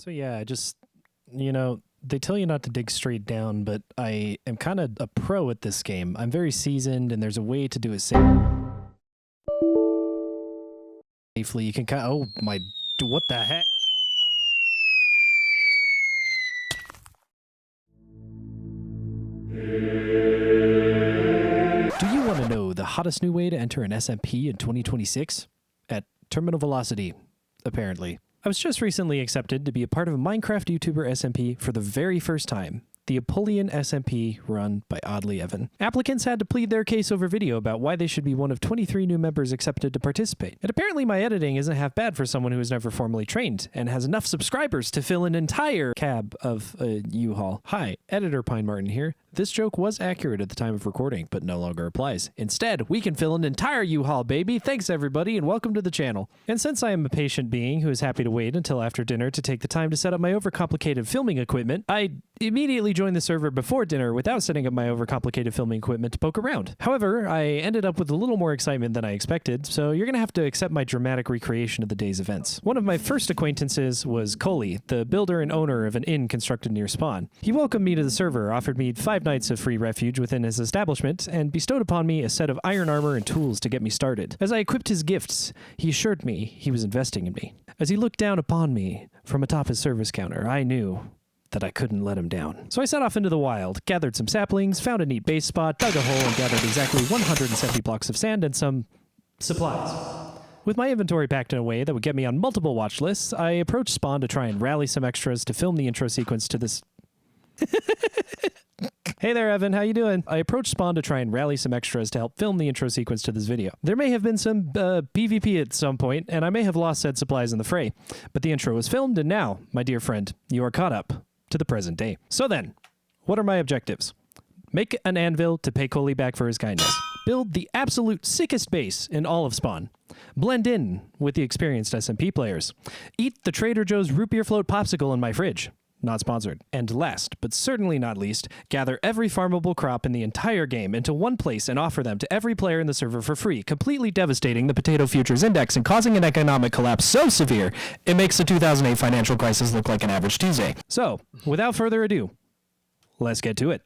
So yeah, they tell you not to dig straight down, but I am kind of a pro at this game. I'm very seasoned, and there's a way to do it safely. You can kind of, oh my, what the heck? Do you want to know the hottest new way to enter an SMP in 2026? At terminal velocity, apparently. I was just recently accepted to be a part of a Minecraft YouTuber SMP for the very first time. The Apollyon SMP run by Oddly Evan. Applicants had to plead their case over video about why they should be one of 23 new members accepted to participate. And apparently my editing isn't half bad for someone who was never formally trained and has enough subscribers to fill an entire cab of a U-Haul. Hi, editor Pine Martin here. This joke was accurate at the time of recording, but no longer applies. Instead, we can fill an entire U-Haul, baby. Thanks, everybody, and welcome to the channel. And since I am a patient being who is happy to wait until after dinner to take the time to set up my overcomplicated filming equipment, I immediately joined the server before dinner without setting up my overcomplicated filming equipment to poke around. However, I ended up with a little more excitement than I expected, so you're going to have to accept my dramatic recreation of the day's events. One of my first acquaintances was Coley, the builder and owner of an inn constructed near Spawn. He welcomed me to the server, offered me 5 nights of free refuge within his establishment, and bestowed upon me a set of iron armor and tools to get me started. As I equipped his gifts, he assured me he was investing in me. As he looked down upon me from atop his service counter, I knew that I couldn't let him down. So I set off into the wild, gathered some saplings, found a neat base spot, dug a hole, and gathered exactly 170 blocks of sand and some supplies. With my inventory packed in a way that would get me on multiple watch lists, I approached Spawn to try and rally some extras to film the intro sequence to this... Hey there, Evan. How you doing? I approached Spawn to try and rally some extras to help film the intro sequence to this video. There may have been some PvP at some point, and I may have lost said supplies in the fray, but the intro was filmed, and now, my dear friend, you are caught up to the present day. So then, what are my objectives? Make an anvil to pay Coley back for his kindness. Build the absolute sickest base in all of Spawn. Blend in with the experienced SMP players. Eat the Trader Joe's root beer float popsicle in my fridge. Not sponsored. And last, but certainly not least, gather every farmable crop in the entire game into one place and offer them to every player in the server for free, completely devastating the Potato Futures Index and causing an economic collapse so severe, it makes the 2008 financial crisis look like an average Tuesday. So, without further ado, let's get to it.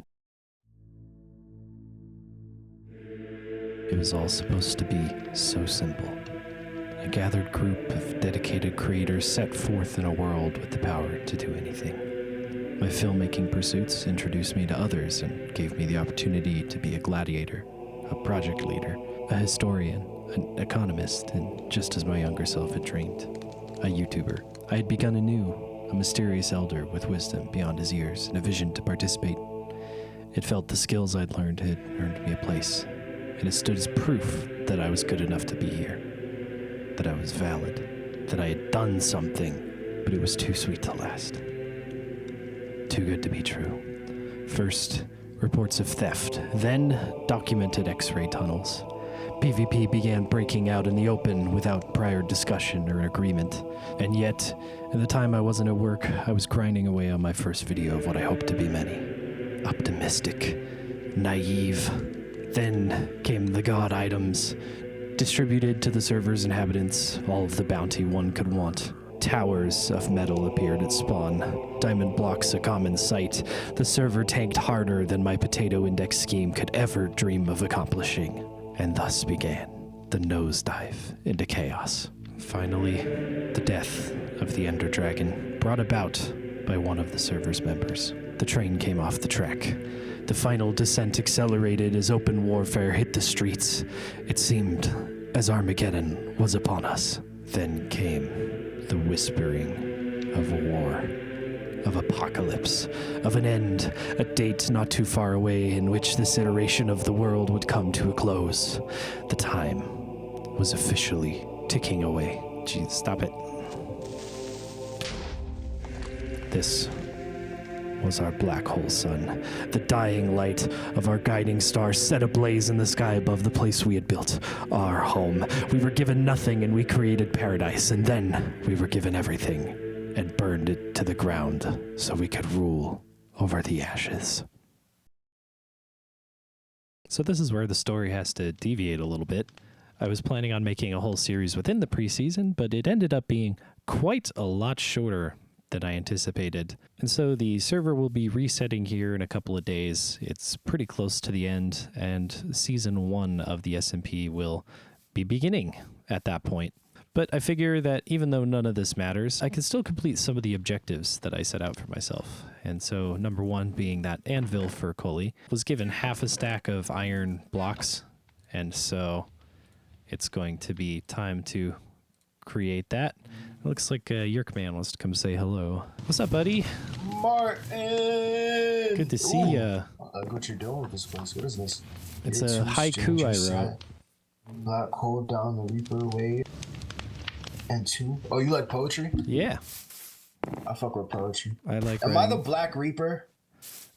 It was all supposed to be so simple. A gathered group of dedicated creators set forth in a world with the power to do anything. My filmmaking pursuits introduced me to others and gave me the opportunity to be a gladiator, a project leader, a historian, an economist, and just as my younger self had dreamed, a YouTuber. I had begun anew, a mysterious elder with wisdom beyond his years and a vision to participate. It felt the skills I'd learned had earned me a place, and it stood as proof that I was good enough to be here. That I was valid, that I had done something, but it was too sweet to last. Too good to be true. First, reports of theft, then documented X-ray tunnels. PvP began breaking out in the open without prior discussion or agreement. And yet, in the time I wasn't at work, I was grinding away on my first video of what I hoped to be many. Optimistic, naive. Then came the god items, distributed to the server's inhabitants, all of the bounty one could want. Towers of metal appeared at spawn. Diamond blocks a common sight. The server tanked harder than my potato index scheme could ever dream of accomplishing. And thus began the nosedive into chaos. Finally, the death of the Ender Dragon, brought about by one of the server's members. The train came off the track. The final descent accelerated as open warfare hit the streets. It seemed as Armageddon was upon us. Then came the whispering of a war, of apocalypse, of an end, a date not too far away in which this iteration of the world would come to a close. The time was officially ticking away. Jeez, stop it. This was our black hole sun, the dying light of our guiding star set ablaze in the sky above the place we had built, our home. We were given nothing and we created paradise, and then we were given everything and burned it to the ground so we could rule over the ashes. So this is where the story has to deviate a little bit. I was planning on making a whole series within the preseason, but it ended up being quite a lot shorter than I anticipated. And so the server will be resetting here in a couple of days. It's pretty close to the end, and season 1 of the SMP will be beginning at that point. But I figure that even though none of this matters, I can still complete some of the objectives that I set out for myself. And so number 1 being that anvil for Coley, was given half a stack of iron blocks. And so it's going to be time to create that. It looks like Yerkman wants to come say hello. What's up, buddy? Martin! Good to see ya. I like what you're doing with this place. What is this? It's a haiku I wrote. Black hole down the Reaper wave. And 2. Oh, you like poetry? Yeah. I fuck with poetry. I like. Am I the Black Reaper?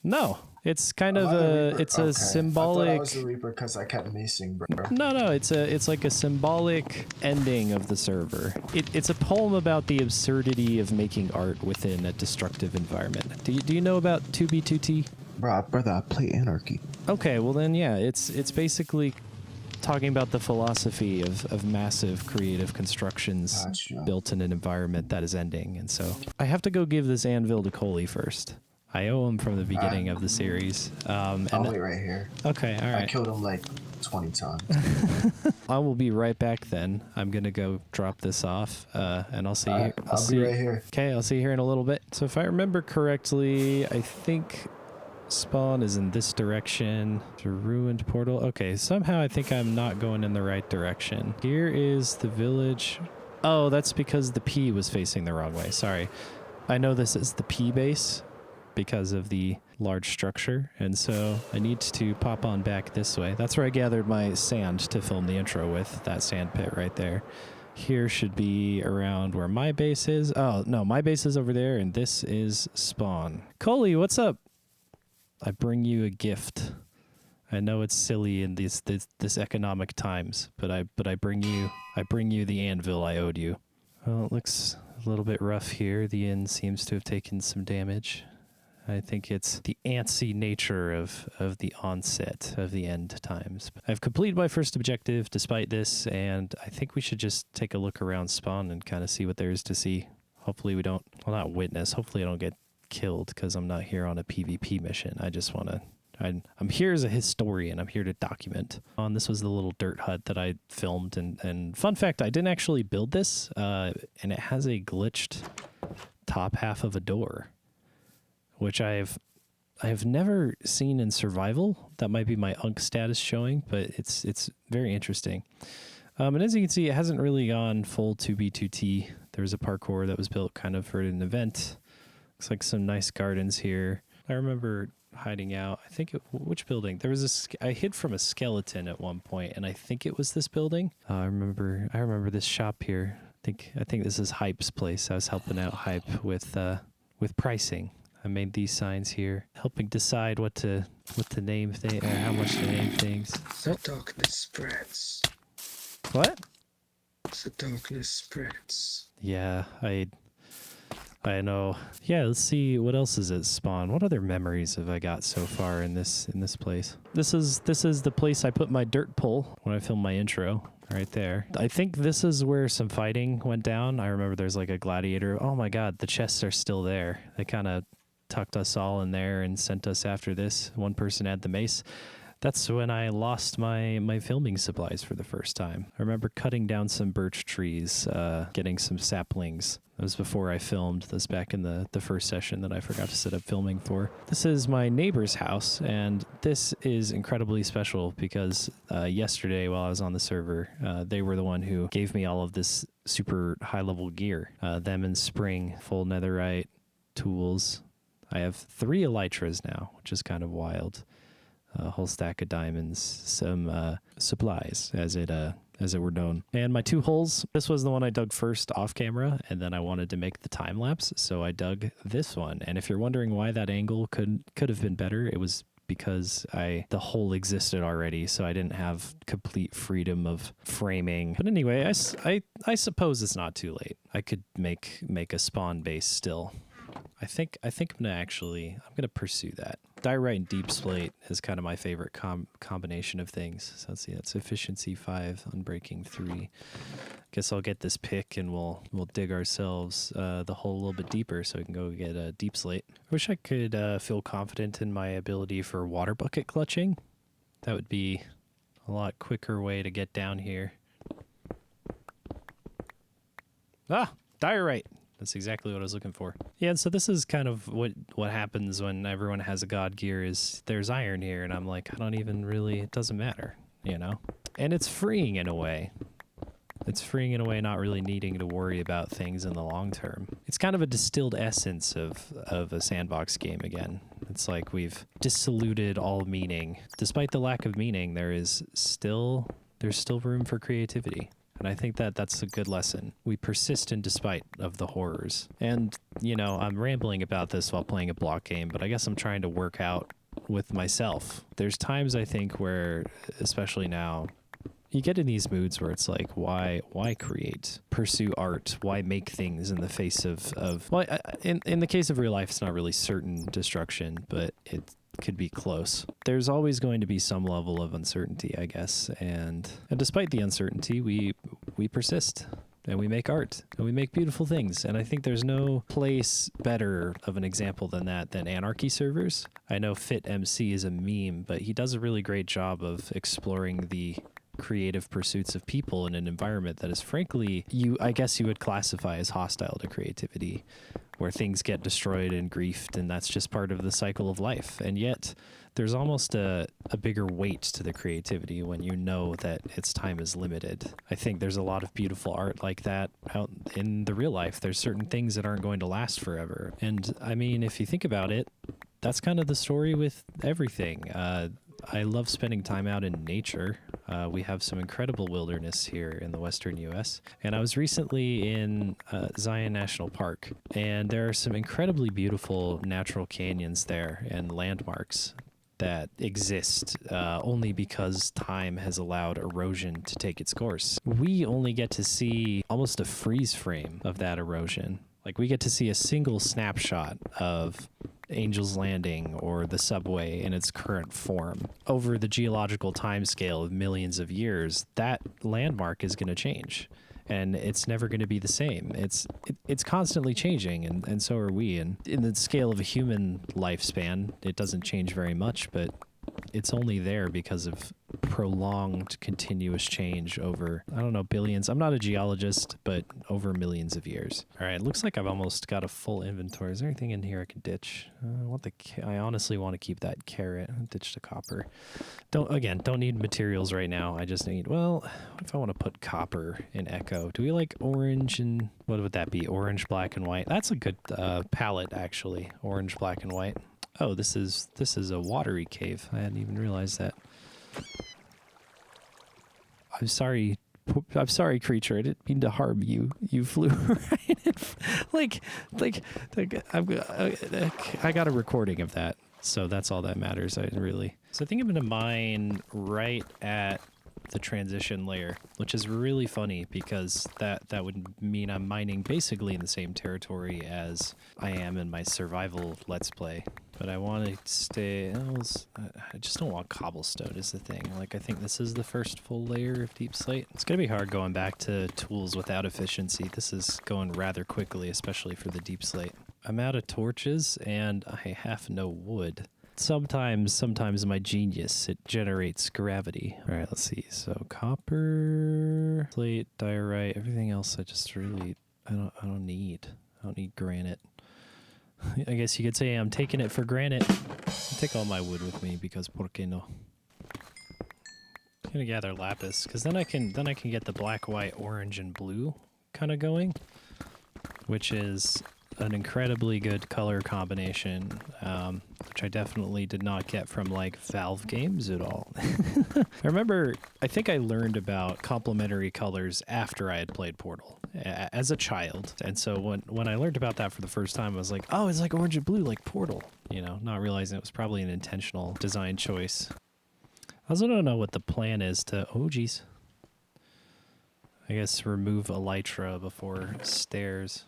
No, it's kind of a. It's a symbolic. I thought I was the Reaper because I kept missing, bro. No. It's like a symbolic ending of the server. It's a poem about the absurdity of making art within a destructive environment. Do you know about 2B2T? Brother, I play Anarchy. Okay, well then, yeah, it's basically talking about the philosophy of massive creative constructions built in an environment that is ending. And so I have to go give this anvil to Coley first. I owe him from the beginning of the series. I'll wait right here. Okay, all right. I killed him like 20 times. I will be right back then. I'm going to go drop this off, and I'll see you. I'll be right here. Okay, I'll see you here in a little bit. So if I remember correctly, I think spawn is in this direction. The ruined portal. Okay, somehow I think I'm not going in the right direction. Here is the village. Oh, that's because the P was facing the wrong way. Sorry. I know this is the P base because of the large structure, and so I need to pop on back this way. That's where I gathered my sand to film the intro with, that sand pit right there. Here should be around where my base is. Oh, no, my base is over there, and this is spawn. Coley, what's up? I bring you a gift. I know it's silly in this economic times, but I bring you the anvil I owed you. Well, it looks a little bit rough here. The inn seems to have taken some damage. I think it's the antsy nature of the onset of the end times. I've completed my first objective despite this, and I think we should just take a look around spawn and kind of see what there is to see. Hopefully we don't, well, not witness, hopefully I don't get killed because I'm not here on a PvP mission. I just want to, I'm here as a historian. I'm here to document. This was the little dirt hut that I filmed, and fun fact, I didn't actually build this, and it has a glitched top half of a door, which I have never seen in survival. That might be my UNC status showing, but it's very interesting. And as you can see, it hasn't really gone full 2B2T. There's a parkour that was built kind of for an event. Looks like some nice gardens here. I remember hiding out. I think which building? There was I hid from a skeleton at one point, and I think it was this building. I remember this shop here. I think this is Hype's place. I was helping out Hype with pricing. I made these signs here, helping decide what to name things, or how much to name things. The darkness spreads. What? The darkness spreads. Yeah, I know. Yeah, let's see what else is at spawn. What other memories have I got so far in this place? This is the place I put my dirt pole when I filmed my intro. Right there. I think this is where some fighting went down. I remember there's like a gladiator. Oh my god, the chests are still there. They kind of tucked us all in there and sent us after this. One person had the mace. That's when I lost my filming supplies for the first time. I remember cutting down some birch trees, getting some saplings. That was before I filmed. This back in the first session that I forgot to set up filming for. This is my neighbor's house, and this is incredibly special because yesterday while I was on the server, they were the one who gave me all of this super high-level gear. Them in spring, full netherite, tools. I have 3 elytras now, which is kind of wild. A whole stack of diamonds, some supplies, as it were known. And my 2 holes, this was the one I dug first off camera, and then I wanted to make the time lapse, so I dug this one. And if you're wondering why that angle could have been better, it was because the hole existed already, so I didn't have complete freedom of framing. But anyway, I suppose it's not too late. I could make a spawn base still. I think I'm gonna pursue that. Diorite and deep slate is kind of my favorite combination of things. So let's see, that's efficiency 5, unbreaking 3. Guess I'll get this pick and we'll dig ourselves the hole a little bit deeper so we can go get a deep slate. I wish I could feel confident in my ability for water bucket clutching. That would be a lot quicker way to get down here. Ah, diorite. That's exactly what I was looking for. Yeah, and so this is kind of what happens when everyone has a god gear is there's iron here, and I'm like, I don't even really, it doesn't matter, you know? And it's freeing in a way. It's freeing in a way, not really needing to worry about things in the long term. It's kind of a distilled essence of a sandbox game again. It's like we've dissoluted all meaning. Despite the lack of meaning, there's still room for creativity. And I think that's a good lesson. We persist in despite of the horrors. And, you know, I'm rambling about this while playing a block game, but I guess I'm trying to work out with myself. There's times I think where, especially now, you get in these moods where it's like, why create, pursue art, why make things in the face of well, in the case of real life, it's not really certain destruction, but it could be close. There's always going to be some level of uncertainty, I guess, and despite the uncertainty, we persist. And we make art, and we make beautiful things. And I think there's no place better of an example than that than Anarchy servers. I know Fit MC is a meme, but he does a really great job of exploring the creative pursuits of people in an environment that is frankly, I guess you would classify as hostile to creativity, where things get destroyed and griefed, and that's just part of the cycle of life. And yet there's almost a bigger weight to the creativity when you know that its time is limited. I think there's a lot of beautiful art like that out in the real life. There's certain things that aren't going to last forever. And I mean, if you think about it, that's kind of the story with everything. I love spending time out in nature. We have some incredible wilderness here in the western U.S. And I was recently in Zion National Park, and there are some incredibly beautiful natural canyons there and landmarks that exist only because time has allowed erosion to take its course. We only get to see almost a freeze frame of that erosion. Like, we get to see a single snapshot of Angel's Landing or the subway in its current form. Over the geological timescale of millions of years, that landmark is going to change, and it's never going to be the same. It's constantly changing, and so are we. And in the scale of a human lifespan, it doesn't change very much, but it's only there because of prolonged continuous change over, I don't know, billions. I'm not a geologist, but over millions of years. All right, it looks like I've almost got a full inventory. Is there anything in here I can ditch? I honestly want to keep that carrot. Ditch the copper. Don't need materials right now. I just need, well, what if I want to put copper in Echo? Do we like orange and, what would that be? Orange, black, and white. That's a good palette, actually. Orange, black, and white. Oh, this is a watery cave. I hadn't even realized that. I'm sorry, creature. I didn't mean to harm you. You flew right in. I got a recording of that, so that's all that matters. So I think I'm gonna mine right at the transition layer, which is really funny because that would mean I'm mining basically in the same territory as I am in my survival Let's Play. But I want to stay, I just don't want cobblestone is the thing. Like, I think this is the first full layer of deep slate. It's going to be hard going back to tools without efficiency. This is going rather quickly, especially for the deep slate. I'm out of torches and I have no wood. Sometimes my genius, it generates gravity. All right, let's see. So copper, slate, diorite, everything else I just really, I don't need granite. I guess you could say I'm taking it for granted. I'll take all my wood with me because por qué no? I'm gonna gather lapis because then I can get the black, white, orange, and blue kind of going, which is an incredibly good color combination, which I definitely did not get from like Valve games at all. I think I learned about complementary colors after I had played Portal as a child. And so when I learned about that for the first time, I was like, oh, it's like orange and blue, like Portal, you know, not realizing it was probably an intentional design choice. I also don't know what the plan is to, oh geez, I guess remove elytra before stairs.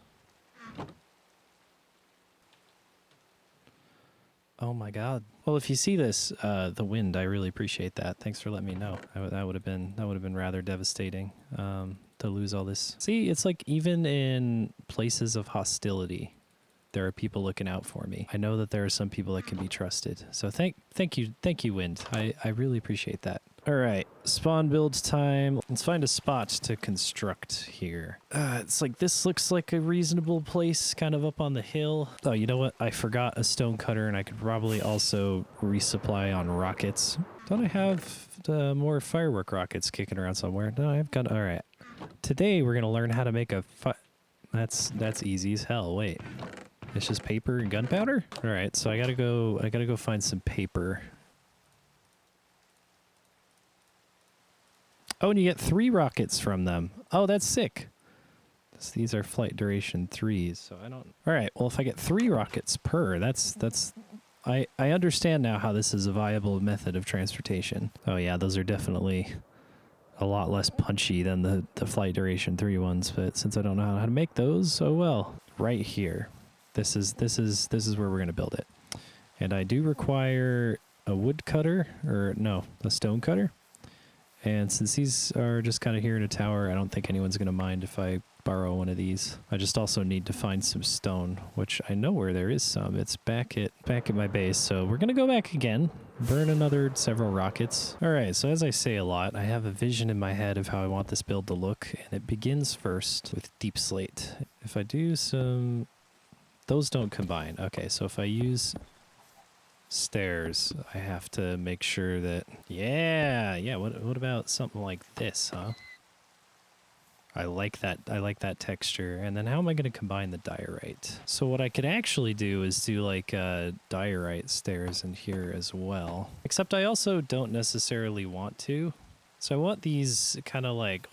Oh my god. Well, if you see this, the wind, I really appreciate that. Thanks for letting me know. That would have been rather devastating to lose all this. See, it's like even in places of hostility, there are people looking out for me. I know that there are some people that can be trusted. So thank you, wind. I really appreciate that. All right, spawn build time. Let's find a spot to construct here. It's like, this looks like a reasonable place, kind of up on the hill. Oh, you know what? I forgot a stone cutter, and I could probably also resupply on rockets. Don't I have more firework rockets kicking around somewhere? No, I've got, all right. Today, we're gonna learn how to make a that's easy as hell. Wait, it's just paper and gunpowder? All right, so I gotta go find some paper. Oh, and you get 3 rockets from them. Oh, that's sick. These are flight duration 3s, so I don't... All right, well, if I get 3 rockets per, that's... I understand now how this is a viable method of transportation. Oh yeah, those are definitely a lot less punchy than the flight duration 3 ones, but since I don't know how to make those, oh well. Right here. This is where we're gonna build it. And I do require a wood cutter, or no, a stone cutter. And since these are just kind of here in a tower, I don't think anyone's going to mind if I borrow one of these. I just also need to find some stone, which I know where there is some. It's back at my base, so we're going to go back again, burn another several rockets. All right, so as I say a lot, I have a vision in my head of how I want this build to look, and it begins first with deep slate. If I do some... Those don't combine. Okay, so if I use... stairs, I have to make sure that yeah, what about something like this, huh? I like that texture. And then how am I going to combine the diorite? So what I could actually do is do like diorite stairs in here as well, except I also don't necessarily want to. So I want these kind of like,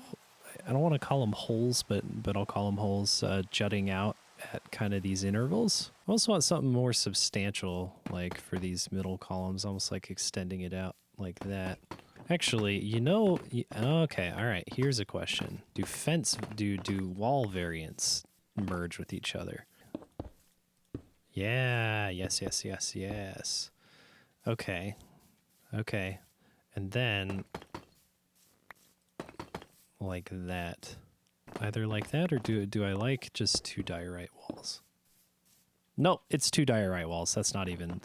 I don't want to call them holes, but I'll call them holes, jutting out at kind of these intervals. I also want something more substantial, like for these middle columns, almost like extending it out like that. Actually, you know, okay, all right, here's a question. Do wall variants merge with each other? Yeah, yes. Okay. And then like that. Either like that, or do I like just 2 diorite walls? No, it's 2 diorite walls. That's not even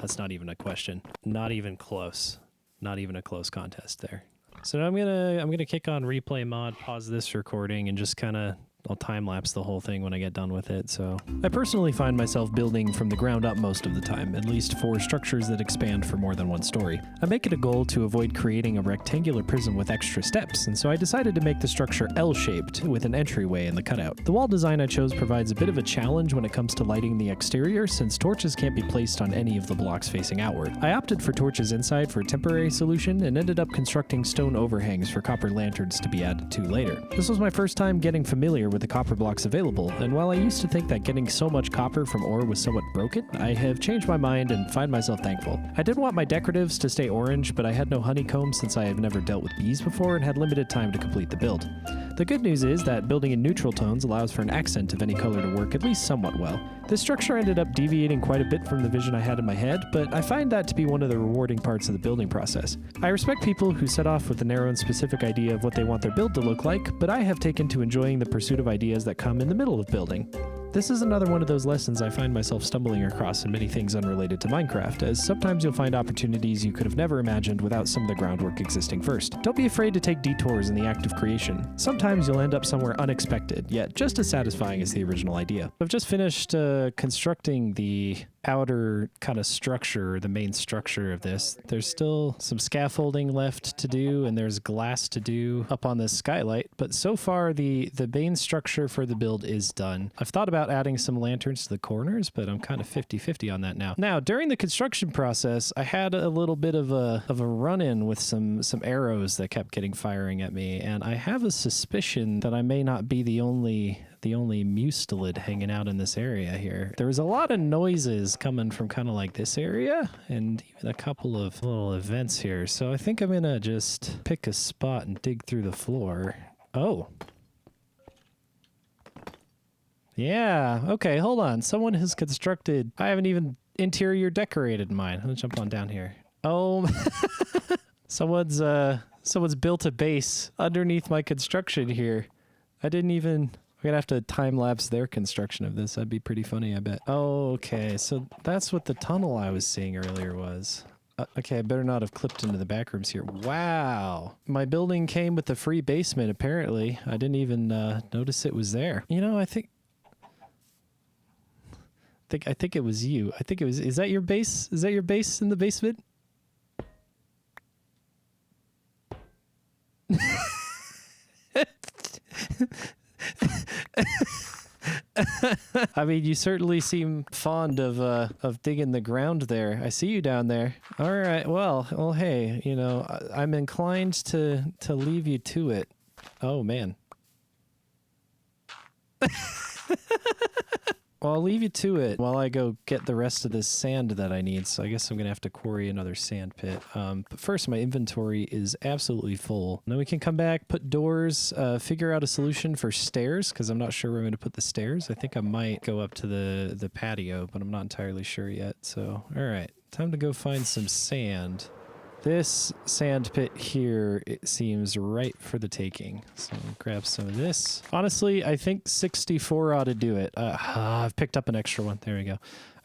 a question. Not even close. Not even a close contest there. So I'm gonna kick on replay mod, pause this recording, and just kind of... I'll time-lapse the whole thing when I get done with it, so... I personally find myself building from the ground up most of the time, at least for structures that expand for more than one story. I make it a goal to avoid creating a rectangular prism with extra steps, and so I decided to make the structure L-shaped, with an entryway in the cutout. The wall design I chose provides a bit of a challenge when it comes to lighting the exterior, since torches can't be placed on any of the blocks facing outward. I opted for torches inside for a temporary solution, and ended up constructing stone overhangs for copper lanterns to be added to later. This was my first time getting familiar with the copper blocks available, and while I used to think that getting so much copper from ore was somewhat broken, I have changed my mind and find myself thankful. I did want my decoratives to stay orange, but I had no honeycomb since I have never dealt with bees before and had limited time to complete the build. The good news is that building in neutral tones allows for an accent of any color to work at least somewhat well. This structure ended up deviating quite a bit from the vision I had in my head, but I find that to be one of the rewarding parts of the building process. I respect people who set off with a narrow and specific idea of what they want their build to look like, but I have taken to enjoying the pursuit of ideas that come in the middle of building. This is another one of those lessons I find myself stumbling across in many things unrelated to Minecraft, as sometimes you'll find opportunities you could have never imagined without some of the groundwork existing first. Don't be afraid to take detours in the act of creation. Sometimes you'll end up somewhere unexpected, yet just as satisfying as the original idea. I've just finished constructing the outer kind of structure, the main structure of this. There's still some scaffolding left to do, and there's glass to do up on this skylight, but so far the main structure for the build is done. I've thought about adding some lanterns to the corners, but I'm kind of 50-50 on that now. Now, during the construction process, I had a little bit of a run-in with some arrows that kept getting firing at me, and I have a suspicion that I may not be the only mustelid hanging out in this area here. There was a lot of noises coming from kind of like this area, and even a couple of little events here. So I think I'm gonna just pick a spot and dig through the floor. Oh. Yeah. Okay, hold on. Someone has constructed... I haven't even interior decorated mine. I'm gonna jump on down here. Oh, someone's built a base underneath my construction here. I didn't even... We're gonna have to time-lapse their construction of this. That'd be pretty funny, I bet. Oh, okay. So that's what the tunnel I was seeing earlier was. Okay, I better not have clipped into the back rooms here. Wow. My building came with a free basement, apparently. I didn't even notice it was there. You know, I think it was you. I think it was... Is that your base? Is that your base in the basement? I mean, you certainly seem fond of digging the ground there. I see you down there. All right. Well, hey, you know, I'm inclined to leave you to it. Oh man. Well, I'll leave you to it while I go get the rest of this sand that I need. So I guess I'm going to have to quarry another sand pit. But first, my inventory is absolutely full. Then we can come back, put doors, figure out a solution for stairs, because I'm not sure where I'm going to put the stairs. I think I might go up to the patio, but I'm not entirely sure yet. So, all right. Time to go find some sand. This sand pit here, it seems right for the taking. So I'll grab some of this. Honestly, I think 64 ought to do it. I've picked up an extra one. There we go.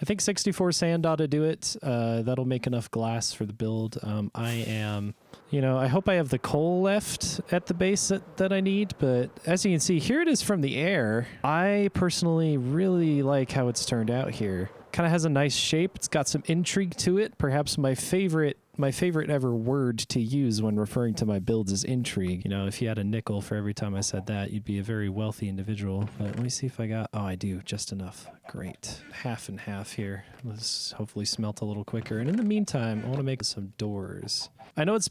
I think 64 sand ought to do it. That'll make enough glass for the build. I hope I have the coal left at the base that I need, but as you can see, here it is from the air. I personally really like how it's turned out here. Kind of has a nice shape. It's got some intrigue to it. Perhaps my favorite ever word to use when referring to my builds is intrigue. You know, if you had a nickel for every time I said that, you'd be a very wealthy individual. But let me see if I got... Oh, I do. Just enough. Great. Half and half here. Let's hopefully smelt a little quicker. And in the meantime, I want to make some doors. I know it's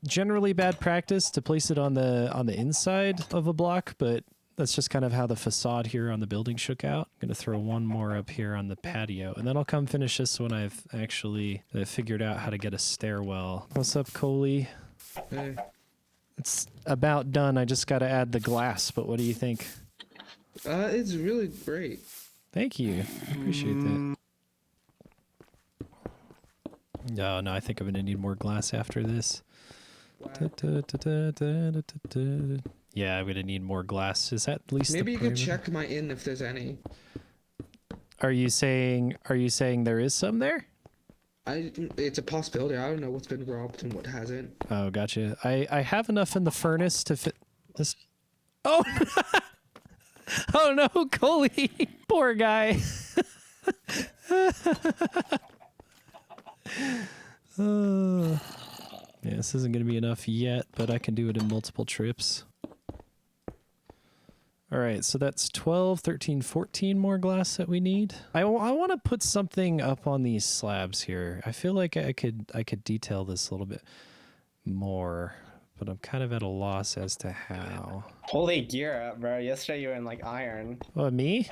generally bad practice to place it on the inside of a block, but that's just kind of how the facade here on the building shook out. I'm going to throw one more up here on the patio, and then I'll come finish this when I've actually figured out how to get a stairwell. What's up, Coley? Hey. It's about done. I just got to add the glass, but what do you think? It's really great. Thank you. Appreciate that. No, I think I'm going to need more glass after this. Yeah, I'm gonna need more glass. Is that at least maybe you could check my inn if there's any? Are you saying there is some there? It's a possibility. I don't know what's been robbed and what hasn't. Oh, gotcha. I have enough in the furnace to fit this. Oh, oh no, Coley, poor guy. Yeah, this isn't gonna be enough yet, but I can do it in multiple trips. All right, so that's 12, 13, 14 more glass that we need. I want to put something up on these slabs here. I feel like I could detail this a little bit more, but I'm kind of at a loss as to how. Holy gear up, bro. Yesterday you were in like iron. Oh, me?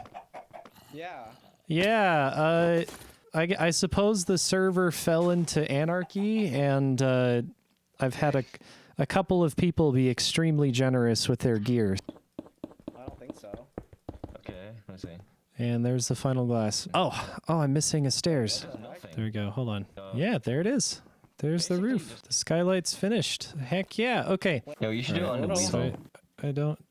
Yeah. Yeah, I suppose the server fell into anarchy, and I've had a couple of people be extremely generous with their gear. And there's the final glass. Oh, I'm missing a stairs. There we go. Hold on. Yeah, there it is. There's the roof. The skylight's finished. Heck yeah. Okay. Yo, you should do it on the weasel. I don't.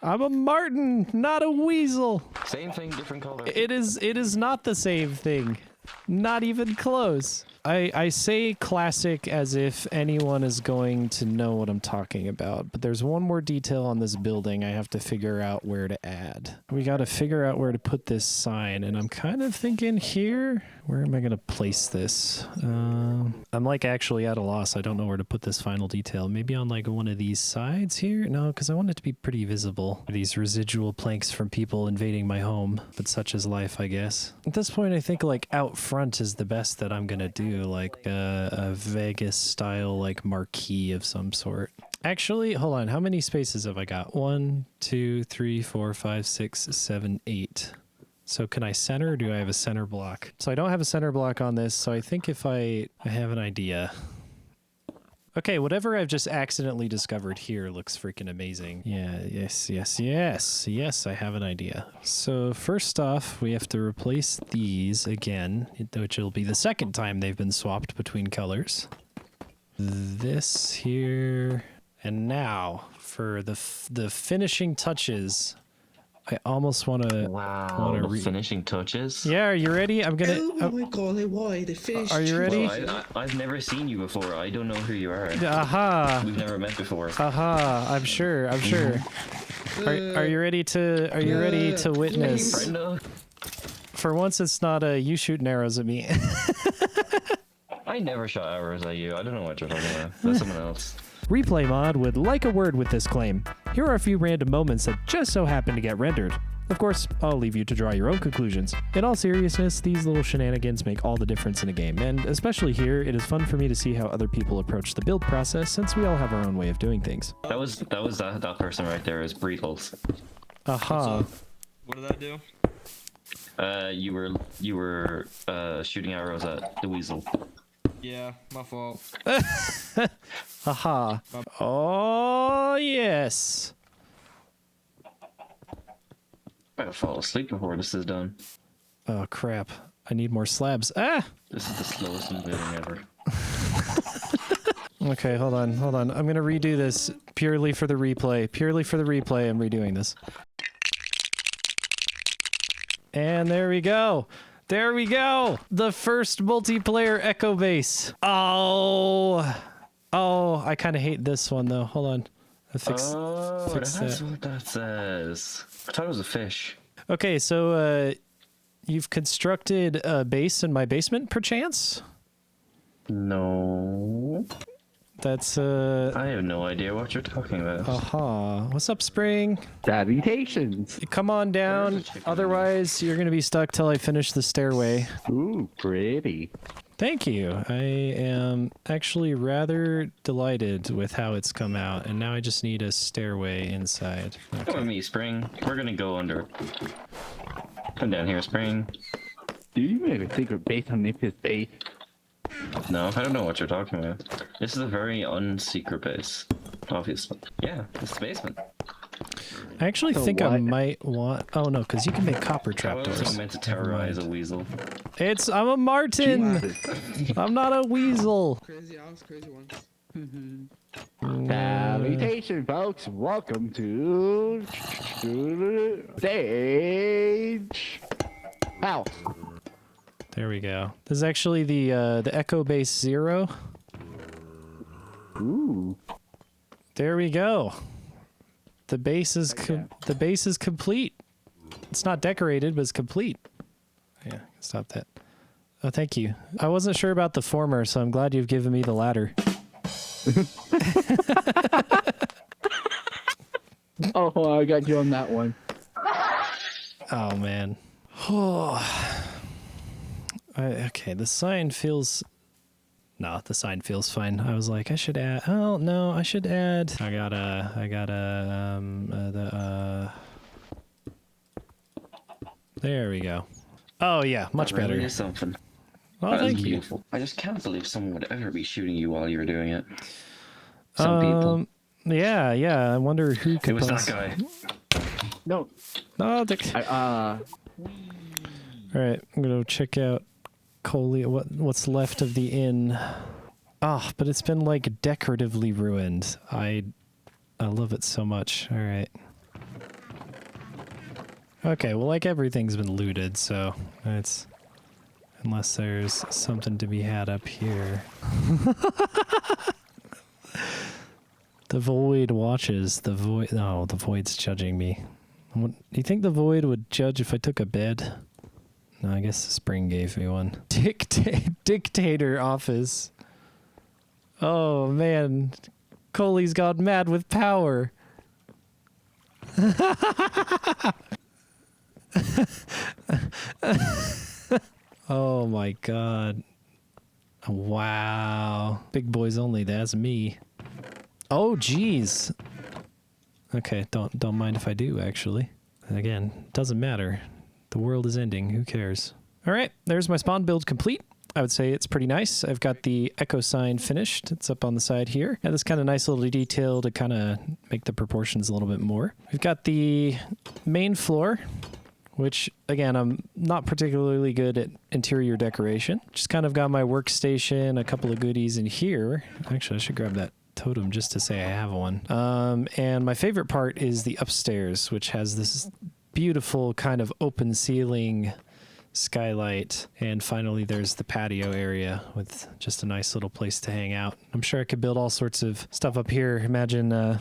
I'm a marten, not a weasel. Same thing, different color. It is not the same thing. Not even close. I say classic as if anyone is going to know what I'm talking about, but there's one more detail on this building I have to figure out where to add. We got to figure out where to put this sign, and I'm kind of thinking here. Where am I going to place this? I'm like actually at a loss. I don't know where to put this final detail. Maybe on like one of these sides here? No, because I want it to be pretty visible. These residual planks from people invading my home, but such is life, I guess. At this point, I think like out front is the best that I'm going to do. Like a Vegas style like marquee of some sort. Actually, hold on. How many spaces have I got? 1, 2, 3, 4, 5, 6, 7, 8. So can I center or do I have a center block? So I don't have a center block on this. So I think if I have an idea. Okay, whatever I've just accidentally discovered here looks freaking amazing. Yeah, yes, I have an idea. So first off, we have to replace these again, which will be the second time they've been swapped between colors. This here, and now for the finishing touches. I almost want to. Wow, the finishing touches. Yeah, are you ready? I'm gonna. Oh my god, why? They finished. Are you ready? Well, I've never seen you before. I don't know who you are. Aha. We've never met before. Aha. I'm sure. Are you ready to? Are you ready to witness? For once, it's not you shooting arrows at me. I never shot arrows at you. I don't know what you're talking about. That's someone else. Replay Mod would like a word with this claim. Here are a few random moments that just so happen to get rendered. Of course, I'll leave you to draw your own conclusions. In all seriousness, these little shenanigans make all the difference in a game, and especially here, it is fun for me to see how other people approach the build process since we all have our own way of doing things. That was that person right there is Breatles. Aha. What did I do? You were shooting arrows at the weasel. Yeah, my fault. Aha. Oh, yes. I'll fall asleep before this is done. Oh, crap. I need more slabs. Ah! This is the slowest building ever. Okay, hold on. I'm gonna redo this purely for the replay. I'm redoing this. And there we go. The first multiplayer echo base. Oh, I kind of hate this one though. Hold on. Fix That's that. what that says. I thought it was a fish. Okay, so you've constructed a base in my basement, perchance? No. That's I have no idea what you're talking about. Aha. What's up, Spring? Salutations. Come on down. Otherwise, you're gonna be stuck till I finish the stairway. Ooh, pretty. Thank you. I am actually rather delighted with how it's come out, and now I just need a stairway inside. Okay. Come with me, Spring. We're gonna go under. Come down here, Spring. Do you have a secret base on this base? No, I don't know what you're talking about. This is a very unsecret base. Obviously. Yeah, it's the basement. I actually So think I what? might want... Oh, no, because you can make copper I wasn't trapdoors. meant to terrorize a weasel. I'm a martin! Jesus. I'm not a weasel! Crazy house, crazy ones. Salutations, folks. Welcome to stage house. There we go. This is actually the Echo Base 0. Ooh. There we go. The base is complete. It's not decorated, but it's complete. Yeah, stop that. Oh, thank you. I wasn't sure about the former, so I'm glad you've given me the latter. Oh, I got you on that one. Oh man. Okay, the sign feels... No, the sign feels fine. I was like, I should add... Oh, no, I should add... There we go. Oh, yeah, much That really better. is something. Well, That is thank you. beautiful. I just can't believe someone would ever be shooting you while you were doing it. Some people. Yeah, I wonder who could It was that poss- guy. No. Oh, I, Alright, I'm gonna check out Coley, what's left of the inn. Ah, but it's been like decoratively ruined. I love it so much. Alright. Okay, well like everything's been looted, so it's... Unless there's something to be had up here. The void watches. The void... Oh, the void's judging me. Do you think the void would judge if I took a bed? No, I guess the spring gave me one. Dictator office. Oh, man. Coley's got mad with power. Oh, my God. Wow. Big boys only. That's me. Oh, jeez. Okay, don't mind if I do, actually. Again, doesn't matter. The world is ending. Who cares? All right, there's my spawn build complete. I would say it's pretty nice. I've got the echo sign finished. It's up on the side here. And this kind of nice little detail to kind of make the proportions a little bit more. We've got the main floor, which, again, I'm not particularly good at interior decoration. Just kind of got my workstation, a couple of goodies in here. Actually, I should grab that totem just to say I have one. And my favorite part is the upstairs, which has this beautiful kind of open ceiling skylight. And finally, there's the patio area with just a nice little place to hang out. I'm sure I could build all sorts of stuff up here. Imagine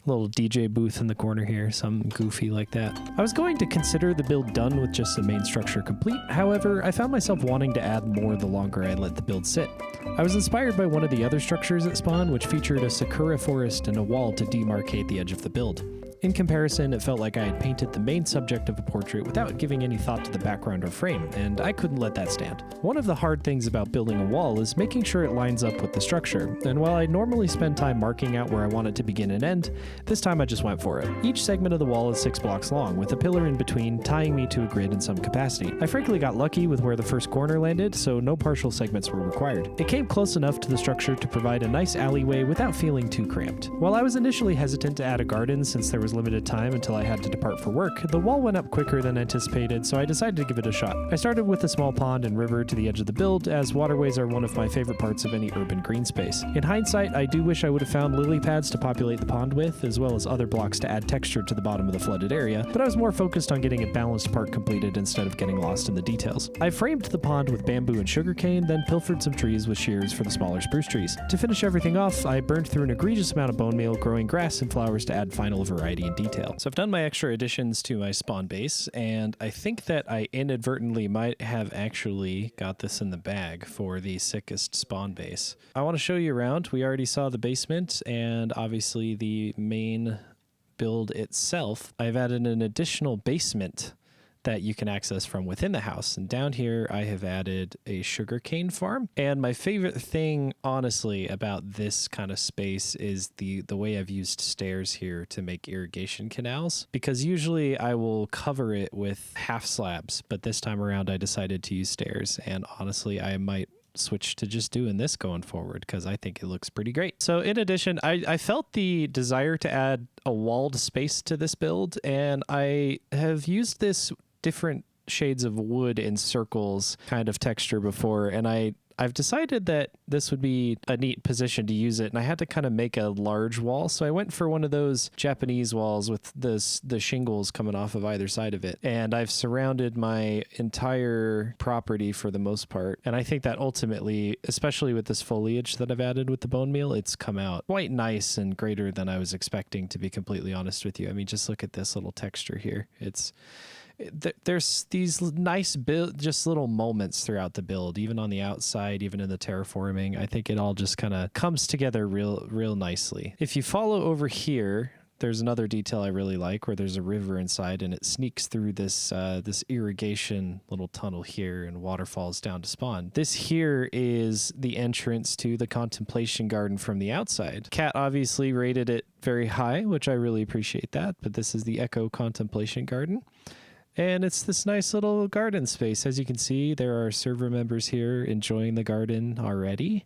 little DJ booth in the corner here, something goofy like that. I was going to consider the build done with just the main structure complete. However, I found myself wanting to add more the longer I let the build sit. I was inspired by one of the other structures at spawn, which featured a sakura forest and a wall to demarcate the edge of the build. In comparison, it felt like I had painted the main subject of a portrait without giving any thought to the background or frame, and I couldn't let that stand. One of the hard things about building a wall is making sure it lines up with the structure, and while I normally spend time marking out where I want it to begin and end, this time I just went for it. Each segment of the wall is 6 blocks long, with a pillar in between tying me to a grid in some capacity. I frankly got lucky with where the first corner landed, so no partial segments were required. It came close enough to the structure to provide a nice alleyway without feeling too cramped. While I was initially hesitant to add a garden since there was limited time until I had to depart for work, the wall went up quicker than anticipated, so I decided to give it a shot. I started with a small pond and river to the edge of the build, as waterways are one of my favorite parts of any urban green space. In hindsight, I do wish I would have found lily pads to populate the pond with, as well as other blocks to add texture to the bottom of the flooded area, but I was more focused on getting a balanced part completed instead of getting lost in the details. I framed the pond with bamboo and sugarcane, then pilfered some trees with shears for the smaller spruce trees. To finish everything off, I burned through an egregious amount of bone meal, growing grass and flowers to add final variety and detail. So I've done my extra additions to my spawn base, and I think that I inadvertently might have actually got this in the bag for the sickest spawn base. I want to show you around. We already saw the basement and obviously the main build itself. I've added an additional basement that you can access from within the house. And down here, I have added a sugarcane farm. And my favorite thing, honestly, about this kind of space is the way I've used stairs here to make irrigation canals. Because usually I will cover it with half slabs, but this time around I decided to use stairs. And honestly, I might switch to just doing this going forward because I think it looks pretty great. So in addition, I felt the desire to add a walled space to this build, and I have used this different shades of wood in circles kind of texture before, and I've decided that this would be a neat position to use it, and I had to kind of make a large wall, so I went for one of those Japanese walls with the shingles coming off of either side of it, and I've surrounded my entire property for the most part, and I think that ultimately, especially with this foliage that I've added with the bone meal, it's come out quite nice and greater than I was expecting, to be completely honest with you. I mean, just look at this little texture here. There's these nice just little moments throughout the build, even on the outside, even in the terraforming. I think it all just kind of comes together real nicely. If you follow over here, there's another detail I really like where there's a river inside and it sneaks through this irrigation little tunnel here and waterfalls down to spawn. This here is the entrance to the Contemplation Garden from the outside. Cat obviously rated it very high, which I really appreciate that, but this is the Echo Contemplation Garden. And it's this nice little garden space. As you can see, there are server members here enjoying the garden already.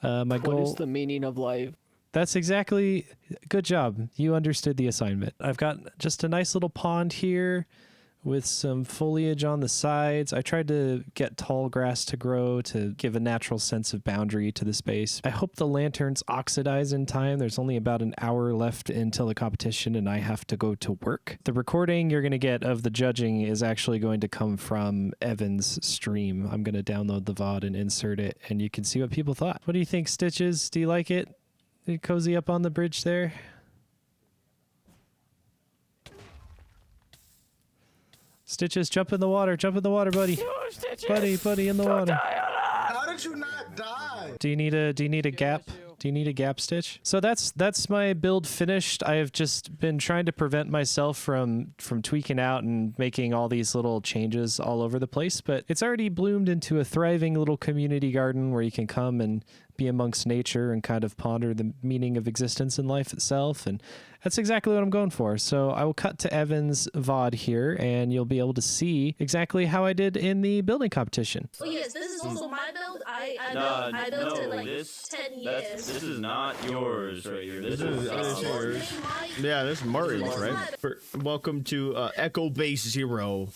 What is the meaning of life? That's exactly... Good job. You understood the assignment. I've got just a nice little pond here with some foliage on the sides. I tried to get tall grass to grow to give a natural sense of boundary to the space. I hope the lanterns oxidize in time. There's only about an hour left until the competition and I have to go to work. The recording you're going to get of the judging is actually going to come from Evan's stream. I'm going to download the VOD and insert it and you can see what people thought. What do you think, Stitches? Do you like it? You cozy up on the bridge there? Stitches, jump in the water, buddy. Buddy, in the water. How did you not die? Do you need a gap? Do you need a gap, Stitch? So that's my build finished. I have just been trying to prevent myself from tweaking out and making all these little changes all over the place, but it's already bloomed into a thriving little community garden where you can come and be amongst nature and kind of ponder the meaning of existence in life itself. And that's exactly what I'm going for. So I will cut to Evan's VOD here, and you'll be able to see exactly how I did in the building competition. Oh yes, this is also my build. I built it like 10 years. This is not yours right here. This is yours. Yeah, this is Martin's, right? Welcome to Echo Base Zero.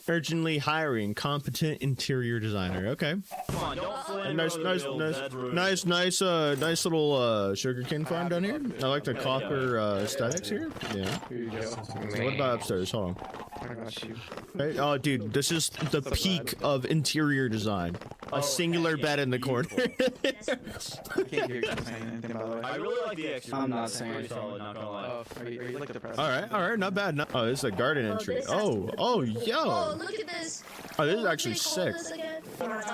Urgently hiring competent interior designer. Okay. Come on, don't flame Nice little sugarcane farm down here. I like the copper aesthetics here. Yeah. So what about upstairs? Hold on. I got you. Hey, oh, dude, this is the peak of interior design. A singular bed in the corner. I can't hear you saying anything, by the way. I really like the extra. I'm not saying pretty solid, not gonna lie. Oh, are you like the president? All right, not bad. Oh, this is a garden entry. Oh, yo. Oh, look at this. Oh, this is actually sick.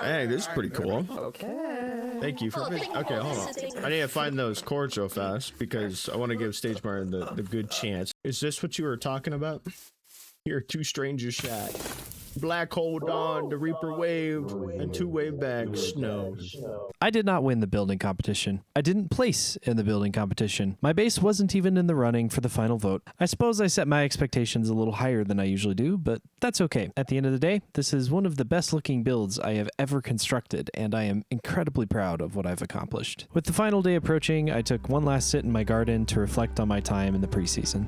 Hey, this is pretty cool. Okay. Thank you for okay, hold on. I need to find those chords real fast because I want to give Stage Martin the good chance. Is this what you were talking about? Here, two strangers shot. Black hole dawn, the Reaper wave, and two wave back snow. I did not win the building competition. I didn't place in the building competition. My base wasn't even in the running for the final vote. I suppose I set my expectations a little higher than I usually do, but that's okay. At the end of the day, this is one of the best looking builds I have ever constructed, and I am incredibly proud of what I've accomplished. With the final day approaching, I took one last sit in my garden to reflect on my time in the preseason.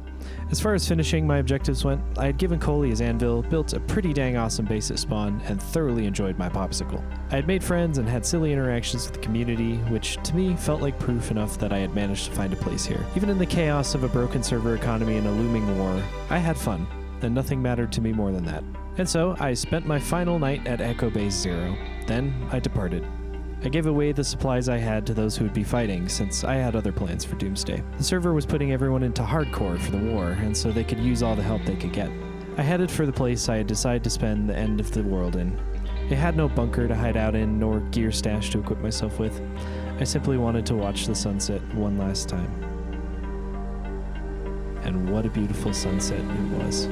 As far as finishing my objectives went, I had given Coley his anvil, built a pretty dang awesome base at spawn, and thoroughly enjoyed my popsicle. I had made friends and had silly interactions with the community, which to me felt like proof enough that I had managed to find a place here. Even in the chaos of a broken server economy and a looming war, I had fun, and nothing mattered to me more than that. And so I spent my final night at Echo Base Zero. Then I departed. I gave away the supplies I had to those who would be fighting, since I had other plans for Doomsday. The server was putting everyone into hardcore for the war, and so they could use all the help they could get. I headed for the place I had decided to spend the end of the world in. It had no bunker to hide out in, nor gear stash to equip myself with. I simply wanted to watch the sunset one last time. And what a beautiful sunset it was.